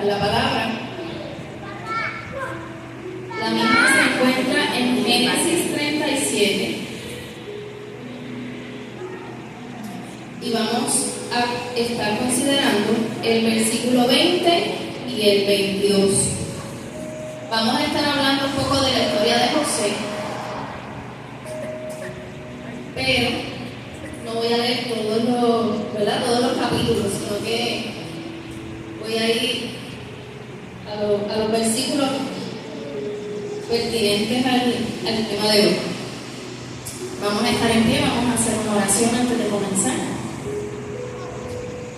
la palabra. La misma se encuentra en Génesis 37 y vamos a estar considerando el versículo 20 y el 22. Vamos a estar hablando un poco de la historia de José, pero no voy a leer todos los capítulos, sino que voy a ir a los versículos pertinentes al tema de hoy. Vamos a estar en pie, vamos a hacer una oración antes de comenzar.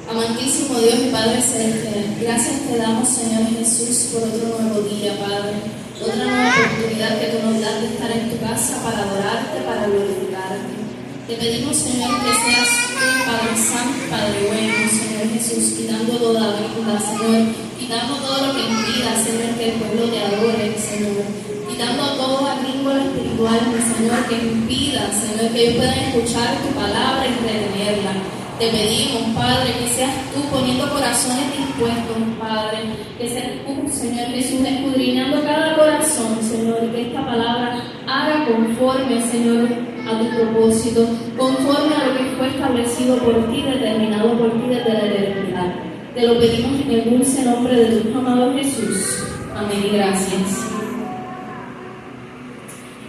Amantísimo Dios y Padre Celestial, gracias te damos, Señor Jesús, por otro nuevo día, Padre, otra nueva oportunidad que tú nos das de estar en tu casa para adorarte, para glorificarte. Te pedimos, Señor, que seas tú, Padre Santo, Padre bueno, Señor Jesús, quitando toda duda, Señor, quitando todo lo que impida, Señor, que el pueblo te adore, Señor, quitando toda gringola espiritual, Señor, que impida, Señor, que ellos puedan escuchar tu palabra y retenerla. Te pedimos, Padre, que seas tú poniendo corazones dispuestos, Padre, que seas tú, Señor Jesús, escudriñando cada corazón, Señor, y que esta palabra haga conforme, Señor, a tu propósito, conforme a lo que fue establecido por ti, determinado por ti desde la eternidad. Te lo pedimos en el dulce nombre de tu amado Jesús. Amén y gracias.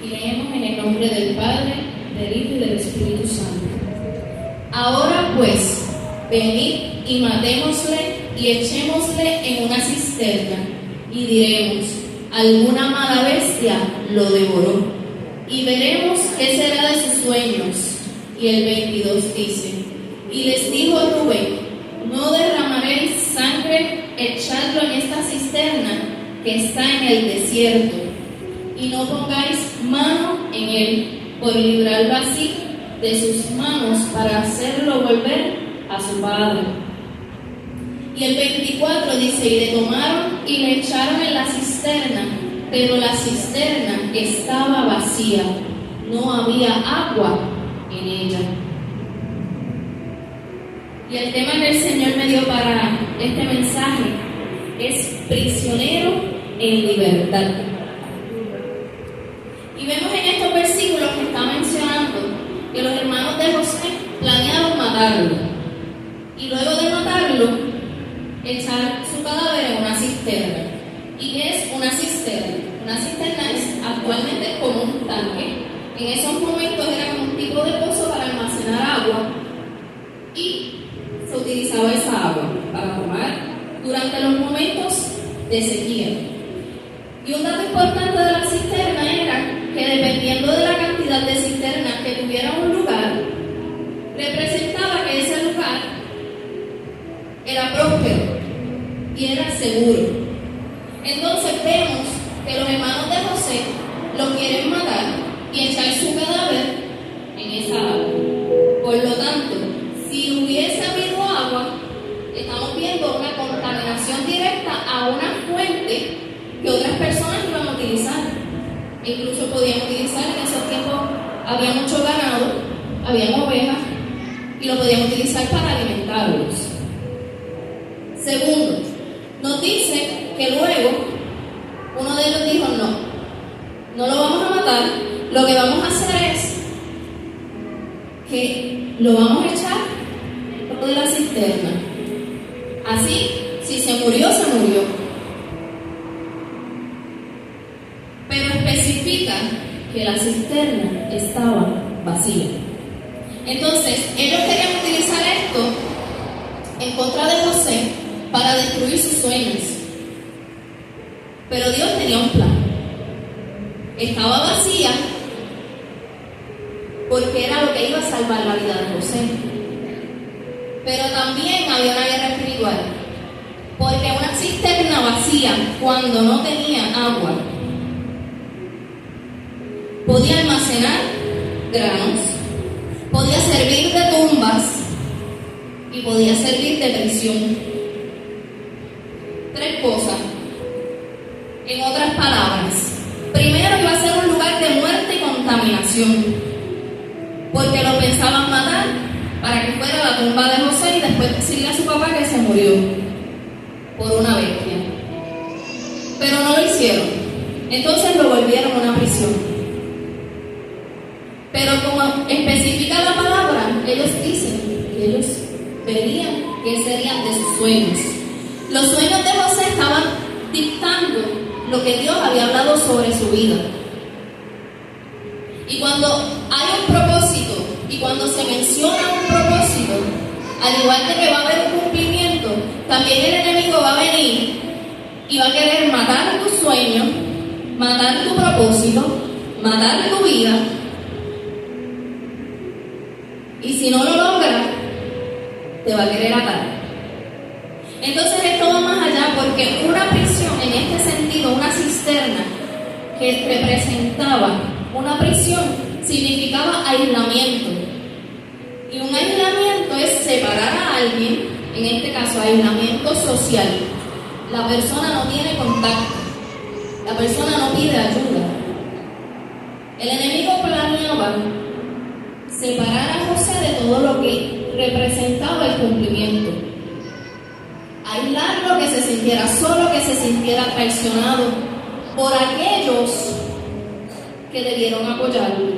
Y leemos en el nombre del Padre, del Hijo y del Espíritu Santo. Ahora pues, venid y matémosle y echémosle en una cisterna, y diremos, alguna mala bestia lo devoró, y veremos qué será de sus sueños. Y el 22 dice, y les dijo Rubén, no derramaréis sangre, echadlo en esta cisterna que está en el desierto, y no pongáis mano en él, por librarlo así de sus manos para hacerlo volver a su padre. Y el 24 dice, y le tomaron y le echaron en la cisterna, pero la cisterna estaba vacía, no había agua en ella. Y el tema que el Señor me dio para este mensaje es prisionero en libertad. Y vemos en estos versículos que está mencionando que los hermanos de José planearon matarlo, y luego de matarlo, echar su cadáver en una cisterna. ¿Y qué es una cisterna? Una cisterna es actualmente como un tanque. En esos momentos era como un tipo de pozo para almacenar agua, y se utilizaba esa agua para tomar durante los momentos de sequía. Y un dato importante de la cisterna era que dependiendo de la cantidad de cisternas que tuviera un lugar, representaba que ese lugar era próspero y era seguro. Entonces vemos que los hermanos de José lo quieren matar y echar su cadáver en esa agua. Por lo tanto, si hubiese habido agua, estamos viendo una contaminación directa a una fuente que otras personas iban a utilizar. Incluso podían utilizar, en esos tiempos había mucho ganado, había ovejas, y lo podían utilizar para alimentarlos. Segundo, nos dice que luego uno de ellos dijo, no lo vamos a matar, lo que vamos a hacer es que lo vamos a echar dentro de la cisterna. Así, si se murió, se murió. Pero especifica que la cisterna estaba vacía. Entonces, ellos querían utilizar esto en contra de José para destruir sus sueños. Pero Dios tenía un plan. Estaba vacía porque era lo que iba a salvar la vida de José. Pero también había una guerra espiritual, porque una cisterna vacía, cuando no tenía agua, podía almacenar granos, podía servir de tumbas y podía servir de prisión. Tres cosas. En otras palabras, primero iba a ser un lugar de muerte y contaminación, porque lo pensaban matar para que fuera la tumba de José y después decirle a su papá que se murió por una bestia. Entonces lo volvieron a una prisión. Pero como especifica la palabra, ellos dicen que ellos verían que serían de sus sueños. Los sueños de José estaban dictando lo que Dios había hablado sobre su vida. Y cuando hay un propósito, y cuando se menciona un propósito, al igual de que va a haber un cumplimiento, también el enemigo va a venir y va a querer matar tu sueño, matar tu propósito, matar tu vida. Y si no lo logra, te va a querer atar. Entonces esto va más allá, porque una prisión, en este sentido, una cisterna que representaba una prisión, significaba aislamiento. Y un aislamiento es separar a alguien, en este caso aislamiento social. La persona no tiene contacto, la persona no pide ayuda. El enemigo planeaba separar a José de todo lo que representaba el cumplimiento. Aislarlo, que se sintiera solo, que se sintiera traicionado por aquellos que debieron apoyarlo,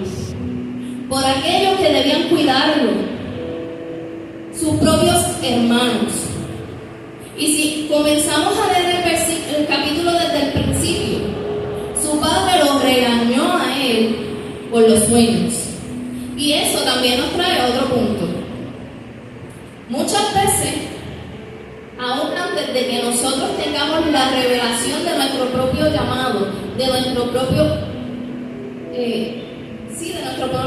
por aquellos que debían cuidarlo, sus propios hermanos. Y si comenzamos a leer el capítulo desde el principio, su padre lo regañó a él por los sueños. Y eso también nos trae a otro punto. Muchas veces, aún antes de que nosotros tengamos la revelación de nuestro propio llamado, de nuestro propio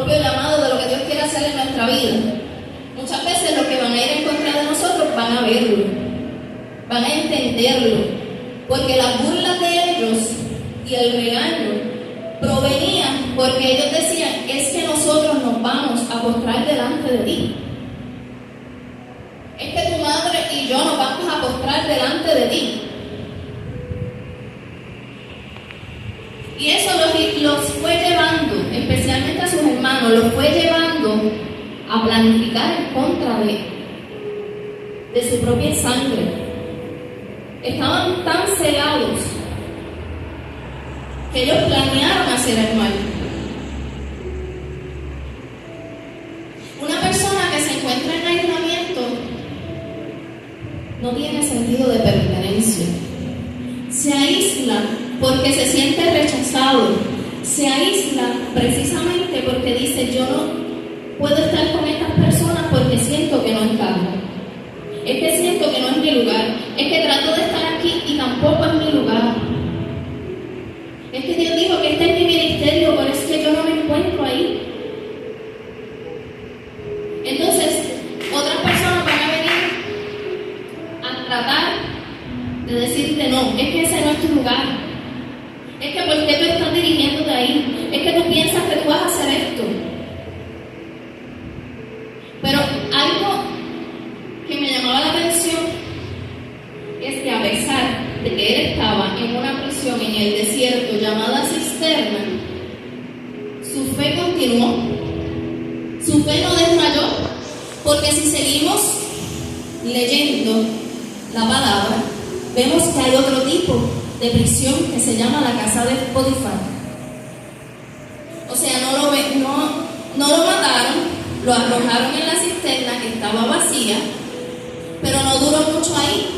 llamado, de lo que Dios quiere hacer en nuestra vida, muchas veces los que van a ir en contra de nosotros van a verlo, van a entenderlo, porque las burlas de ellos y el regaño provenían porque ellos decían: es que nosotros nos vamos a postrar delante de ti, es que tu madre y yo nos vamos a postrar delante de ti. Y eso los fue llevando, especialmente a sus hermanos, los fue llevando a planificar en contra de su propia sangre. Estaban tan cegados que ellos planearon hacer el mal. Una persona que se encuentra en aislamiento no tiene sentido de pertenencia. Se aísla porque se siente rechazado. Se aísla precisamente porque dice: yo no puedo estar con estas personas porque siento que no encajo. Es que siento que no es mi lugar. Es que trato de estar aquí y tampoco es mi lugar. Es que Dios dijo que este es mi ministerio, pero es que yo no me encuentro ahí. Entonces, otras personas van a venir a tratar de decirte: no, es que ese no es tu lugar. Es que ¿por qué tú estás dirigiéndote ahí? Es que tú piensas que tú vas a hacer esto. Pero algo que me llamaba la atención es que a pesar de que él estaba en una prisión en el desierto llamada cisterna, su fe continuó, su fe no desmayó, porque si seguimos leyendo la palabra, vemos que hay otro tipo de prisión que se llama la casa de Potifar. O sea, no lo mataron, lo arrojaron en la cisterna que estaba vacía, pero no duró mucho ahí,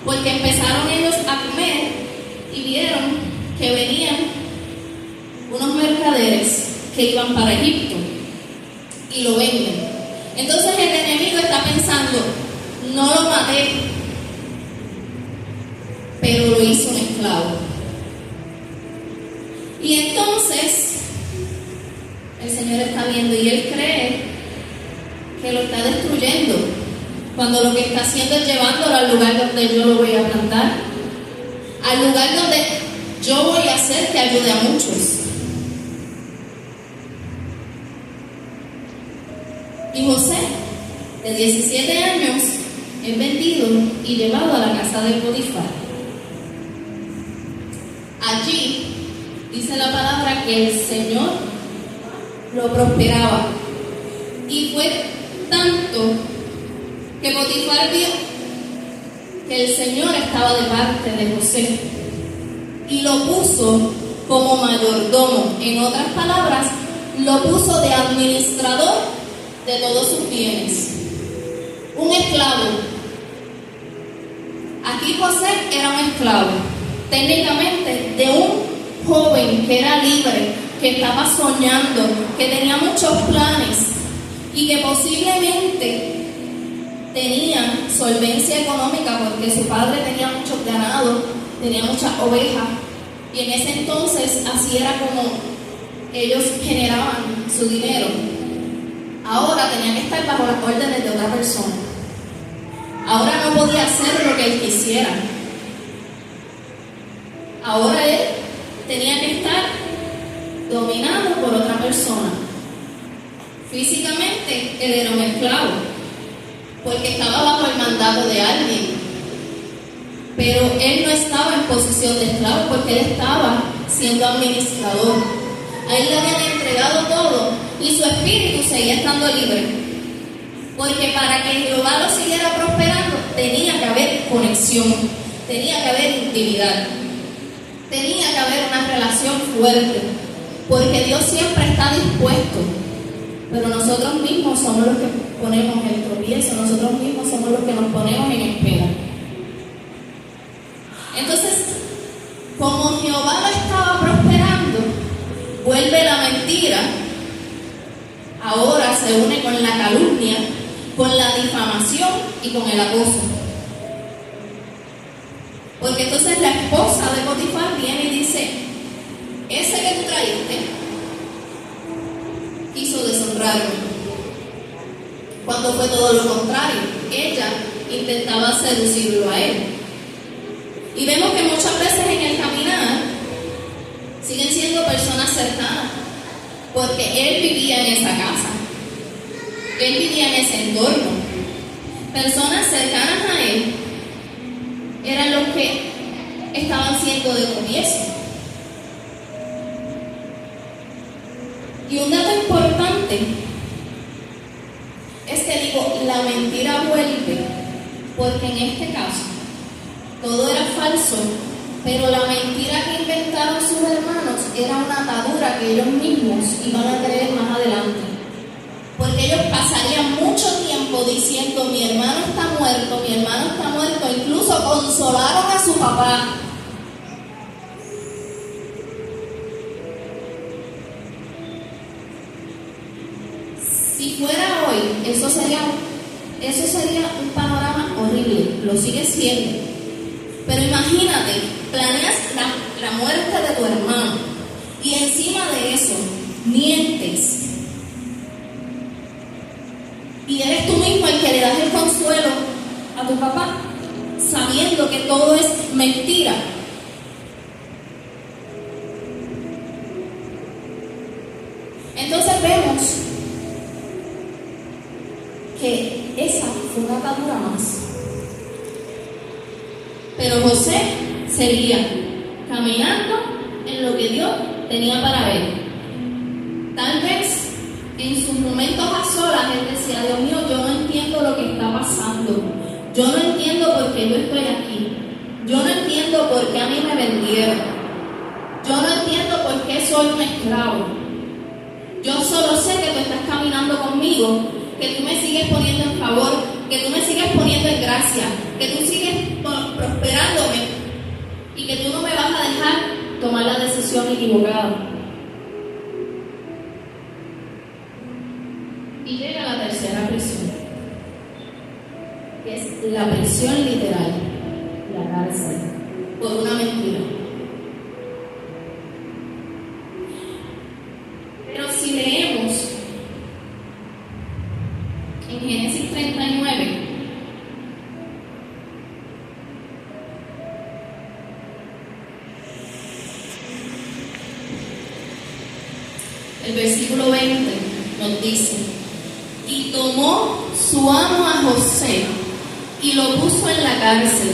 porque empezaron ellos a comer y vieron que venían unos mercaderes que iban para Egipto y lo venden. Entonces el enemigo está pensando: no lo maté, pero lo hizo un esclavo. Y entonces el Señor está viendo y él cree que lo está destruyendo, cuando lo que está haciendo es llevándolo al lugar donde yo lo voy a plantar, al lugar donde yo voy a hacer que ayude a muchos. Y José, de 17 años, es vendido y llevado a la casa de Potifar. Allí dice la palabra que el Señor lo prosperaba, y fue tanto que Potifar vio que el Señor estaba de parte de José y lo puso como mayordomo. En otras palabras, lo puso de administrador de todos sus bienes. Un esclavo. Aquí José era un esclavo, técnicamente de un joven que era libre, que estaba soñando, que tenía muchos planes y que posiblemente tenía solvencia económica porque su padre tenía muchos ganados, tenía muchas ovejas, y en ese entonces así era como ellos generaban su dinero. Ahora tenía que estar bajo las órdenes de otra persona. Ahora no podía hacer lo que él quisiera. Ahora él tenía que estar dominado por otra persona. Físicamente él era un esclavo, porque estaba bajo el mandato de alguien, pero él no estaba en posición de esclavo porque él estaba siendo administrador. A él le habían entregado todo y su espíritu seguía estando libre, porque para que Jehová lo siguiera prosperando tenía que haber conexión, tenía que haber intimidad, tenía que haber una relación fuerte, porque Dios siempre está dispuesto, pero nosotros mismos somos los que ponemos el tropiezo, nosotros mismos somos los que nos ponemos en espera. Entonces, como Jehová lo estaba prosperando, vuelve la mentira, ahora se une con la calumnia, con la difamación y con el acoso. Porque entonces la esposa de Potifar viene y dice: ese que tú trajiste quiso deshonrarme, cuando fue todo lo contrario. Ella intentaba seducirlo a él. Y vemos que muchas veces en el caminar siguen siendo personas cercanas, porque él vivía en esa casa, él vivía en ese entorno. Personas cercanas a él eran los que estaban siendo de tropiezo. Y un dato importante es que digo, la mentira vuelve, porque en este caso todo era falso, pero la mentira que inventaron sus hermanos era una atadura que ellos mismos iban a creer más adelante, porque ellos pasarían mucho tiempo diciendo: mi hermano está muerto, mi hermano está muerto. Incluso consolaron a su papá. Si fuera hoy, eso sería un panorama horrible, lo sigue siendo. Pero imagínate, planeas la muerte de tu hermano y encima de eso mientes. Y eres tú mismo el que le das el consuelo a tu papá, sabiendo que todo es mentira. Entonces vemos que esa fue una atadura más. Pero José seguía caminando en lo que Dios tenía para él. Tal vez en sus momentos a solas él decía: Dios mío, yo no entiendo lo que está pasando. Yo no entiendo por qué yo estoy aquí. Yo no entiendo por qué a mí me vendieron. Yo no entiendo por qué soy un esclavo. Yo solo sé que tú estás caminando conmigo, que tú me sigues poniendo en favor, que tú me sigues poniendo en gracia, que tú sigues prosperándome y que tú no me vas a dejar tomar la decisión equivocada. Y llega la tercera prisión, que es la prisión literal, la cárcel, por una mentira. Pero si leemos en Génesis 39, el versículo 20 nos dice: y tomó su amo a José y lo puso en la cárcel,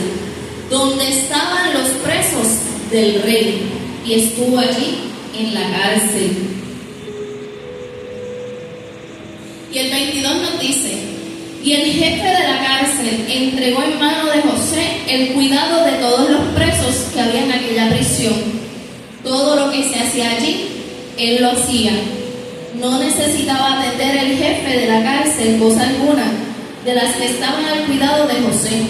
donde estaban los presos del rey, y estuvo allí en la cárcel. Y el 22 nos dice: y el jefe de la cárcel entregó en mano de José el cuidado de todos los presos que había en aquella prisión. Todo todo lo que se hacía allí, él lo hacía. No necesitaba atender el jefe de la cárcel, cosa alguna, de las que estaban al cuidado de José,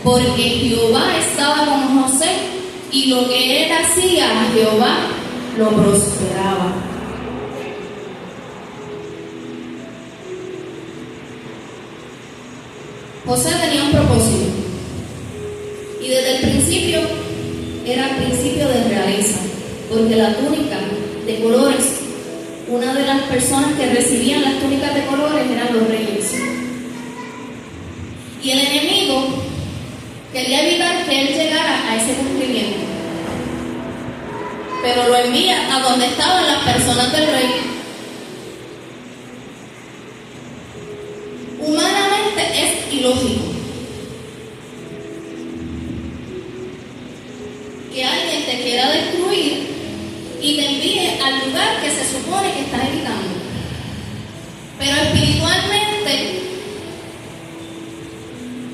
porque Jehová estaba con José y lo que él hacía a Jehová lo prosperaba. José tenía un propósito y desde el principio era el principio de realeza, porque la túnica de colores, una de las personas que recibían las túnicas de colores eran los reyes. Y el enemigo quería evitar que él llegara a ese cumplimiento, pero lo envía a donde estaban las personas del rey. Humanamente es ilógico que alguien te quiera destruir y te envíe al lugar que se supone que estás evitando. Pero espiritualmente,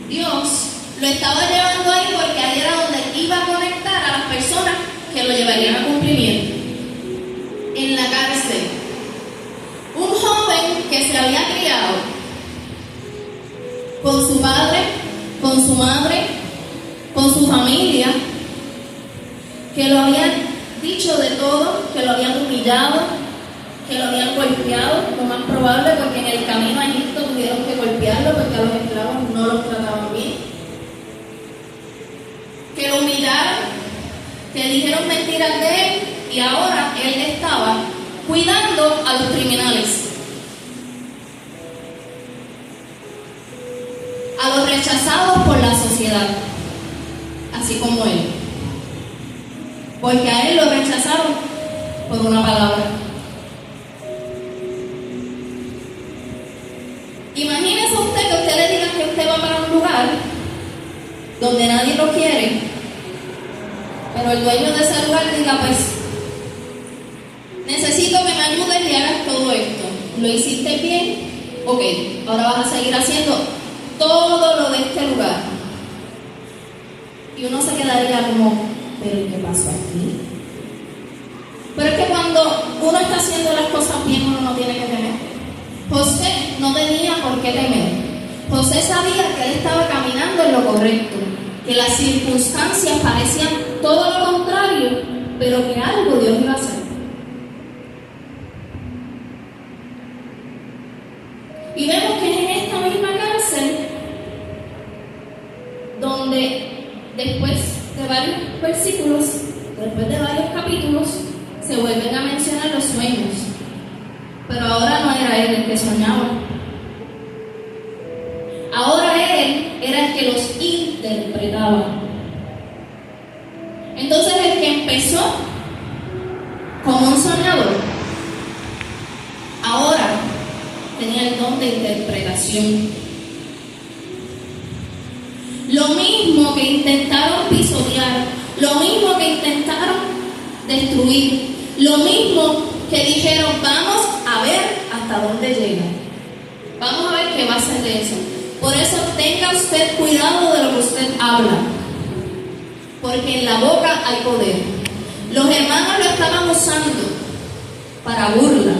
Dios lo estaba llevando ahí porque ahí era donde iba a conectar a las personas que lo llevarían a cumplimiento. En la cárcel, un joven que se había criado con su padre, con su madre, con su familia, que lo habían dicho de todo, que lo habían humillado, que lo habían golpeado, lo más probable porque en el camino a Egipto tuvieron que golpearlo porque a los esclavos no los trataban bien, que lo humillaron, que dijeron mentiras de él y ahora él estaba cuidando a los criminales, a los rechazados por la sociedad, así como él. Porque a él lo rechazaron por una palabra. Imagínese usted que usted le diga que usted va para un lugar donde nadie lo quiere, pero el dueño de ese lugar diga, pues, necesito que me ayudes y hagas todo esto. ¿Lo hiciste bien? Ok, ahora vas a seguir haciendo todo lo de este lugar. Y uno se quedaría como, ¿pero qué pasó aquí? Pero es que cuando uno está haciendo las cosas bien, uno no tiene que temer. José no tenía por qué temer. José sabía que él estaba caminando en lo correcto, que las circunstancias parecían todo lo contrario, pero que algo Dios iba a hacer. Y vemos que es en esta misma cárcel donde después de varios versículos, después de varios capítulos, se vuelven a mencionar los sueños. Pero ahora no era él el que soñaba. Ahora él era el que los interpretaba. Entonces el que empezó como un soñador, ahora tenía el don de interpretación. Lo mismo que intentaron pisotear, lo mismo que intentaron destruir, lo mismo que dijeron, vamos a ver hasta dónde llega. Vamos a ver qué va a hacer de eso. Por eso tenga usted cuidado de lo que usted habla, porque en la boca hay poder. Los hermanos lo estaban usando para burla,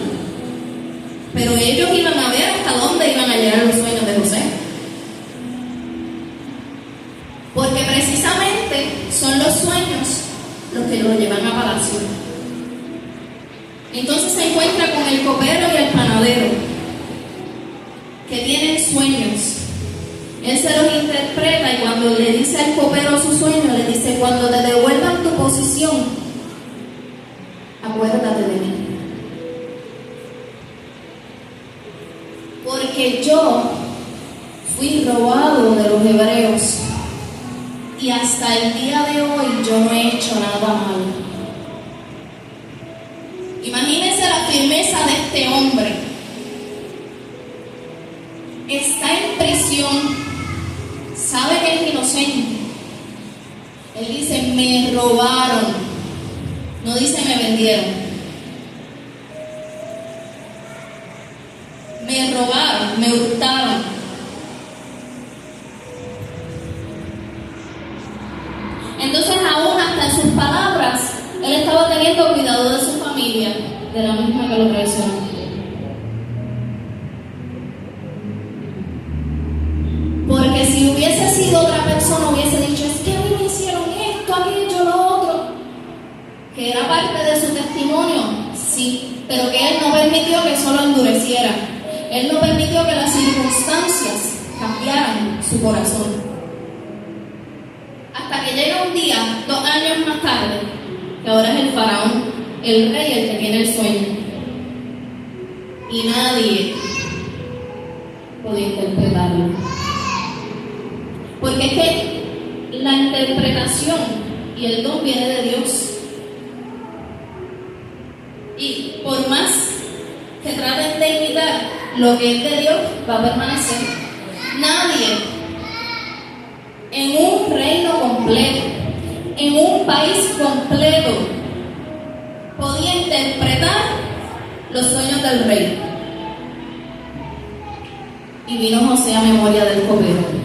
pero ellos iban a ver hasta dónde iban a llegar los sueños de José. Porque precisamente son los sueños los que lo llevan a palacio. Entonces se encuentra con el copero y el panadero, que tienen sueños. Él se los interpreta y cuando le dice al copero su sueño, le dice, cuando te devuelvan tu posición, acuérdate de mí. Porque yo fui robado de los hebreos y hasta el día de hoy yo no he hecho nada malo. Imagínense la firmeza de este hombre. Está en prisión, sabe que es inocente. Él dice, me robaron, no dice me vendieron. Me robaron, me hurtaron. Entonces aún hasta en sus palabras él estaba teniendo cuidado de su familia, de la misma que lo traicionó. Porque si hubiese sido otra persona, hubiese dicho, es que a mí me hicieron esto, aquello, lo otro. Que era parte de su testimonio, sí, pero que él no permitió que eso lo endureciera. Él no permitió que las circunstancias cambiaran su corazón. Hasta que llega un día, 2 años más tarde, que ahora es el faraón, el rey, el que tiene el sueño. Y nadie podía interpretarlo. Porque es que la interpretación y el don viene de Dios. Y por más que traten de imitar lo que es de Dios, va a permanecer. Nadie en un reino completo, en un país completo, podía interpretar los sueños del rey. Y vino José a memoria del copero.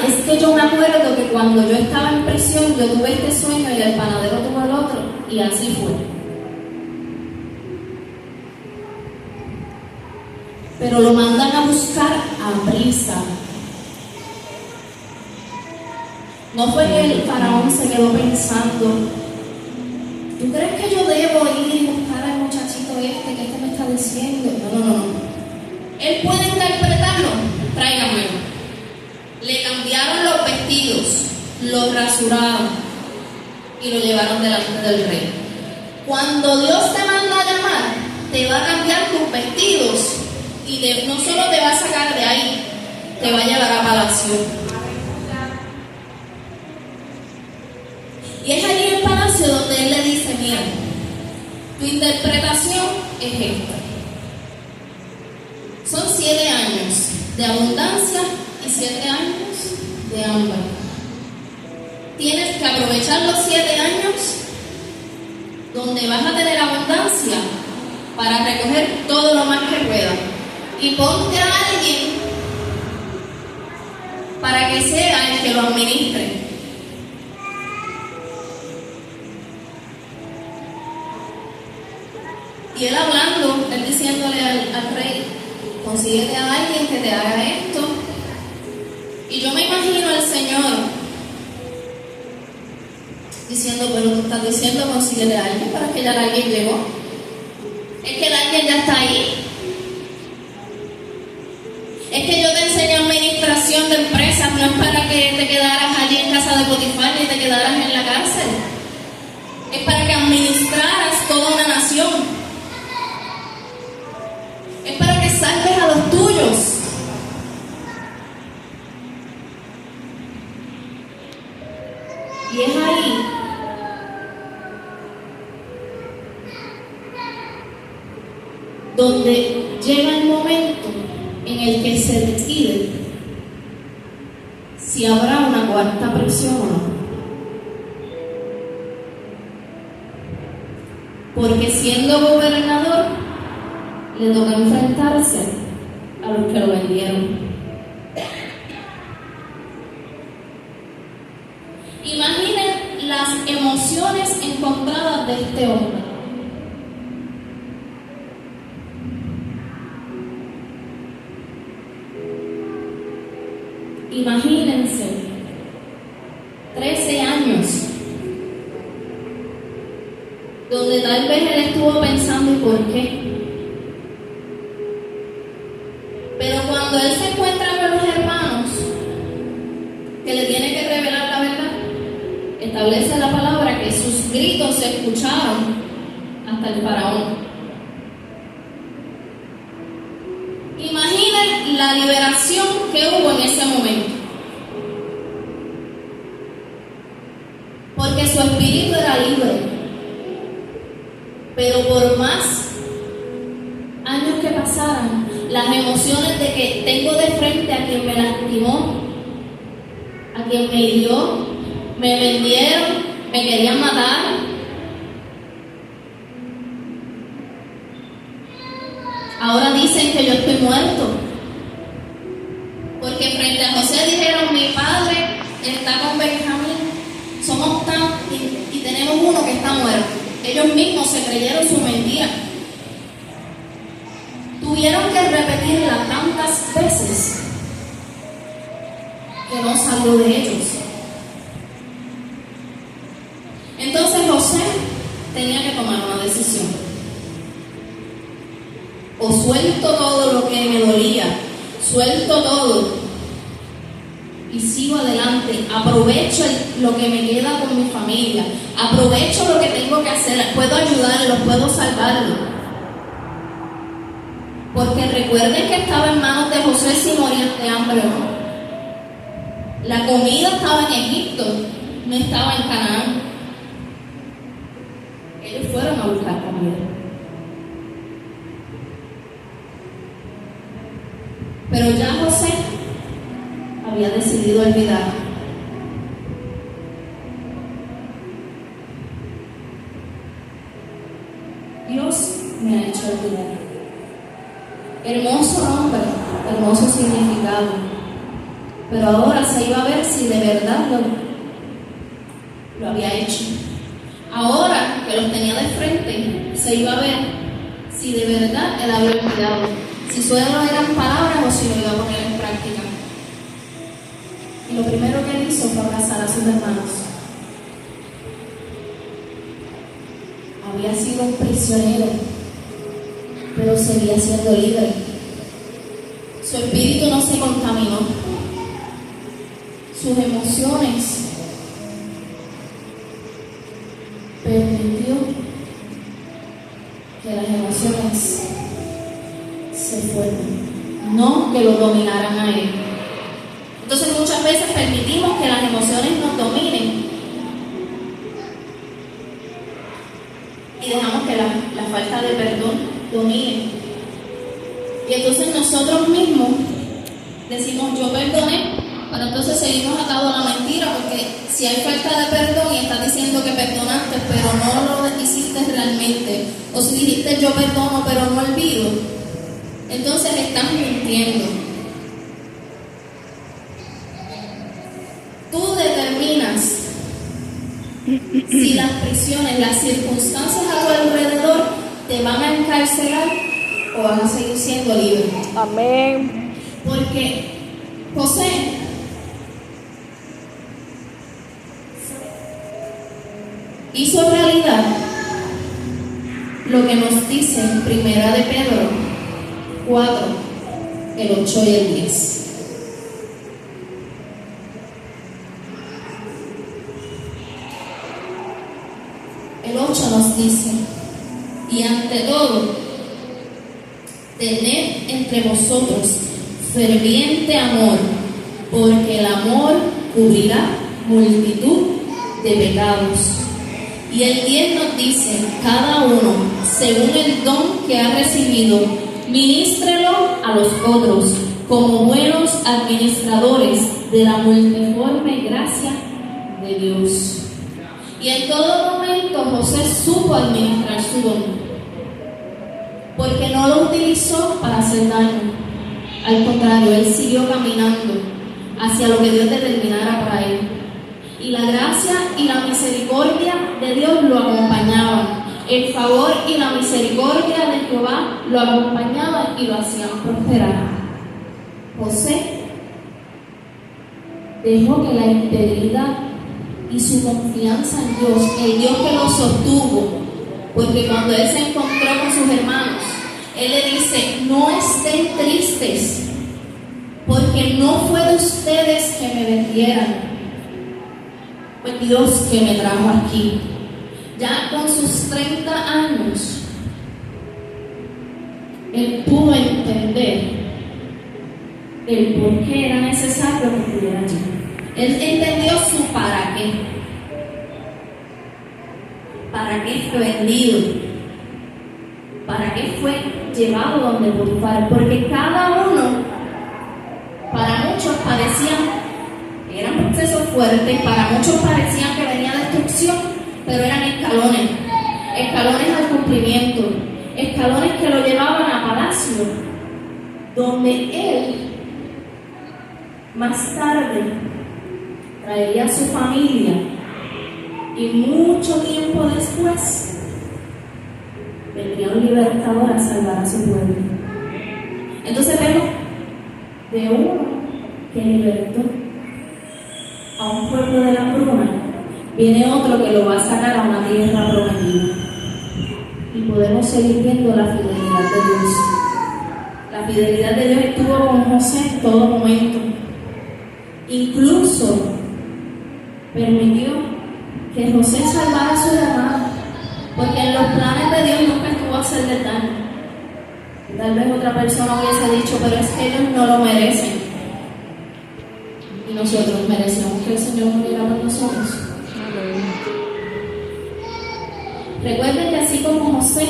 Es que yo me acuerdo que cuando yo estaba en prisión, yo tuve este sueño y el panadero tuvo el otro, y así fue. Pero lo mandan a buscar a prisa. No fue que el faraón se quedó pensando, ¿tú crees que yo debo ir y buscar al muchachito que me está diciendo? No. Él puede interpretarlo, tráigamelo. Le cambiaron los vestidos, lo rasuraron y lo llevaron delante del rey. Cuando Dios te manda a llamar, te va a cambiar tus vestidos y no solo te va a sacar de ahí, te va a llevar a palacio. Y es allí en el palacio donde él le dice, mira, tu interpretación es esta. Son 7 años de abundancia y 7 años de hambre. Tienes que aprovechar los 7 años donde vas a tener abundancia para recoger todo lo más que puedas. Y ponte a alguien para que sea el que lo administre. Y él hablando, él diciéndole al rey, consíguete a alguien que te haga esto. Y yo me imagino al Señor diciendo, pero tú estás diciendo consíguete a alguien, para que ya alguien llegó. Es que el alguien ya está ahí. Es que yo te enseñé administración de empresas, no es para que te quedaras allí en casa de Potifar y te quedaras en la cárcel. Es para que administraras toda una nación. Es para que salves a los tuyos. Y es ahí donde llega el momento en el que se decide si habrá una cuarta prisión o no. Porque siendo gobernador, le toca enfrentarse a los que lo vendieron. Imaginen las emociones encontradas de este hombre. Imagínense 13 años donde tal vez él estuvo pensando ¿y por qué? Pero cuando él se encuentra con los hermanos que le tiene que revelar la verdad, establece la palabra que sus gritos se escucharon hasta el faraón. Imaginen la liberación que hubo en ese momento. Porque su espíritu era libre. Pero por más años que pasaran, las emociones de que tengo de frente a quien me lastimó, a quien me hirió, me vendieron, me querían matar. Ahora dicen que yo estoy muerto. Porque frente a José dijeron, mi padre está con Benjamín, somos tantos y tenemos uno que que está muerto. Ellos mismos se creyeron su mentira. Tuvieron que repetirla tantas veces que no salió de ellos. Entonces José tenía que tomar una decisión. O suelto todo lo que me dolía, suelto todo y sigo adelante, aprovecho lo que me queda con mi familia, aprovecho lo que tengo que hacer, puedo ayudarlos, puedo salvarlos. Porque recuerden que estaba en manos de José si morían de hambre o no. La comida estaba en Egipto, no estaba en Canaán. Ellos fueron a buscar comida. Pero ya José había decidido olvidar. Dios me ha hecho olvidar. Hermoso nombre, hermoso significado. Pero ahora se iba a ver si de verdad lo había hecho. Ahora que los tenía de frente, se iba a ver si de verdad él había olvidado. Si solo eran palabras o si lo iba a poner en práctica. Y lo primero que él hizo fue abrazar a sus hermanos. Había sido un prisionero, pero seguía siendo libre. Su espíritu no se contaminó. Sus emociones permitió que las emociones se fueran, no que lo dominaran a él. Entonces muchas veces permitimos que las emociones nos dominen y dejamos que la falta de perdón domine. Y entonces nosotros mismos decimos yo perdoné, pero entonces seguimos atados a la mentira, porque si hay falta de perdón y estás diciendo que perdonaste pero no lo hiciste realmente, o si dijiste yo perdono pero no olvido, entonces estás mintiendo. Tú determinas si las prisiones, las circunstancias a tu alrededor te van a encarcelar o vas a seguir siendo libre. Amén. Porque José hizo realidad lo que nos dice en Primera de Pedro 4, el 8 y el 10. El 8 nos dice: y ante todo, tened entre vosotros ferviente amor, porque el amor cubrirá multitud de pecados. Y el 10 nos dice: cada uno, según el don que ha recibido, ministrelo a los otros, como buenos administradores de la multiforme gracia de Dios. Y en todo momento José supo administrar su don, porque no lo utilizó para hacer daño. Al contrario, él siguió caminando hacia lo que Dios determinara para él. Y la gracia y la misericordia de Dios lo acompañaban. El favor y la misericordia de Jehová lo acompañaban y lo hacían prosperar. José dejó que la integridad y su confianza en Dios, el Dios que lo sostuvo, porque cuando él se encontró con sus hermanos, él le dice: no estén tristes, porque no fue de ustedes que me vendieran, fue Dios que me trajo aquí. Ya con sus 30 años, él pudo entender el por qué era necesario que estuviera allí. Él entendió su para qué. ¿Para qué fue vendido? ¿Para qué fue llevado donde Potifar? Porque cada uno, para muchos parecían que eran procesos fuertes, para muchos parecían que venía destrucción, pero eran escalones, escalones al cumplimiento, escalones que lo llevaban a palacio, donde él más tarde traería a su familia Y mucho tiempo después, vendría un libertador a salvar a su pueblo. Entonces vemos de uno que libertó a un pueblo de la hambruna, viene otro que lo va a sacar a una tierra prometida. Y podemos seguir viendo la fidelidad de Dios. La fidelidad de Dios estuvo con José en todo momento. Incluso permitió que José salvara a su hermano, porque en los planes de Dios nunca estuvo a hacerle daño. Tal vez otra persona hubiese dicho, pero es que ellos no lo merecen. Y nosotros merecemos que el Señor muriera por nosotros. Recuerden que así como José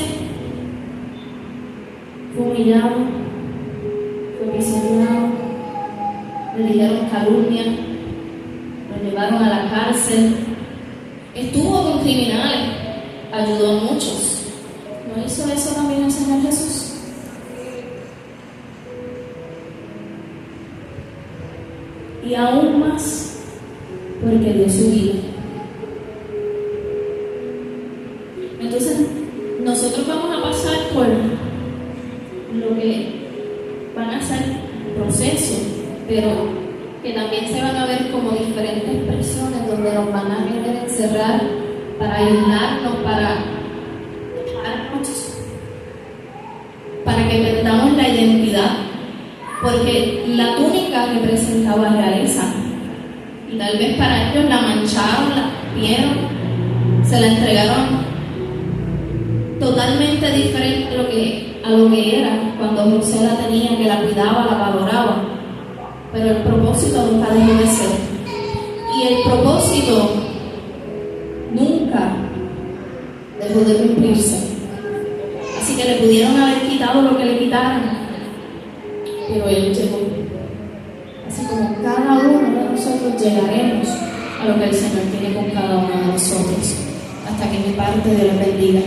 fue humillado, fue pisoteado, le dijeron calumnia, lo llevaron a la cárcel, estuvo con criminales, ayudó a muchos. ¿No hizo eso también el Señor Jesús? Y aún más, porque dio su vida. Entonces, nosotros vamos a pasar por lo que van a ser procesos, pero que también se van a ver como diferentes personas donde nos van a querer encerrar para aislarnos, para que perdamos la identidad, porque la túnica representaba realeza y tal vez para ellos la mancharon, la vieron, se la entregaron totalmente diferente a lo que era cuando José la tenía, que la cuidaba, la valoraba, pero el propósito nunca dejó de ser, y el propósito nunca dejó de cumplirse. Así que le pudieron haber quitado lo que le quitaron, pero él llegó. Así como cada uno de nosotros llegaremos a lo que el Señor tiene con cada uno de nosotros. Hasta que mi parte, Dios les bendiga.